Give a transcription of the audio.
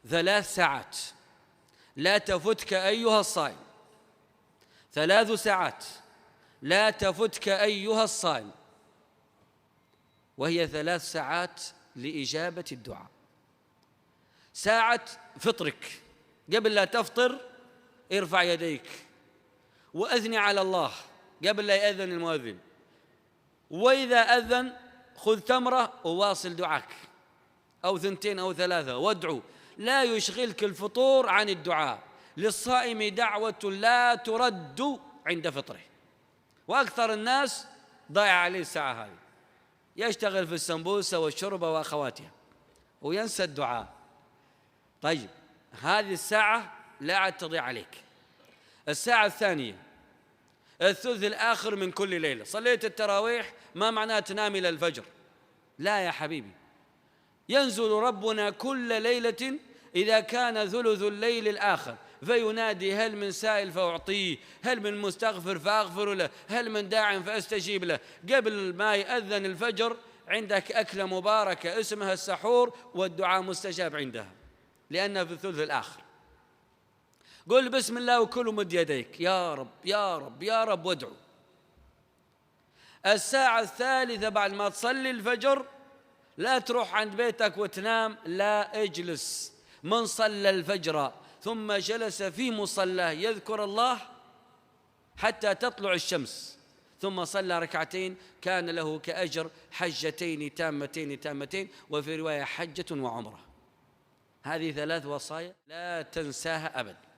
3 ساعات لا تفتك أيها الصائم، 3 ساعات لا تفتك أيها الصائم، وهي 3 ساعات لإجابة الدعاء. ساعة فطرك قبل لا تفطر ارفع يديك وأثني على الله قبل لا يأذن المؤذن، وإذا أذن خذ تمرة وواصل دعاك، أو 2 أو 3 وادعو. لا يشغلك الفطور عن الدعاء، للصائم دعوة لا ترد عند فطره. وأكثر الناس ضايع عليه الساعة هذه، يشتغل في السمبوسة والشربة وأخواتها وينسى الدعاء. طيب هذه الساعة لا عاد تضيع عليك. الساعة الثانية الثلث الآخر من كل ليلة. صليت التراويح ما معناه تنام إلى الفجر، لا يا حبيبي، ينزل ربنا كل ليلة إذا كان ثلث الليل الآخر فينادي هل من سائل فأعطيه، هل من مستغفر فأغفر له، هل من داع فأستجيب له. قبل ما يأذن الفجر عندك أكلة مباركة اسمها السحور، والدعاء مستجاب عندها لأنها في الثلث الآخر. قل بسم الله وكل ومد يديك يا رب يا رب يا رب وادعو. الساعة الثالثة بعد ما تصلي الفجر لا تروح عند بيتك وتنام، لا، اجلس. من صلى الفجر ثم جلس في مصلاه يذكر الله حتى تطلع الشمس ثم صلى 2 ركعتين كان له كأجر حجتين تامتين، وفي رواية حجة وعمرة. هذه 3 وصايا لا تنساها أبدا.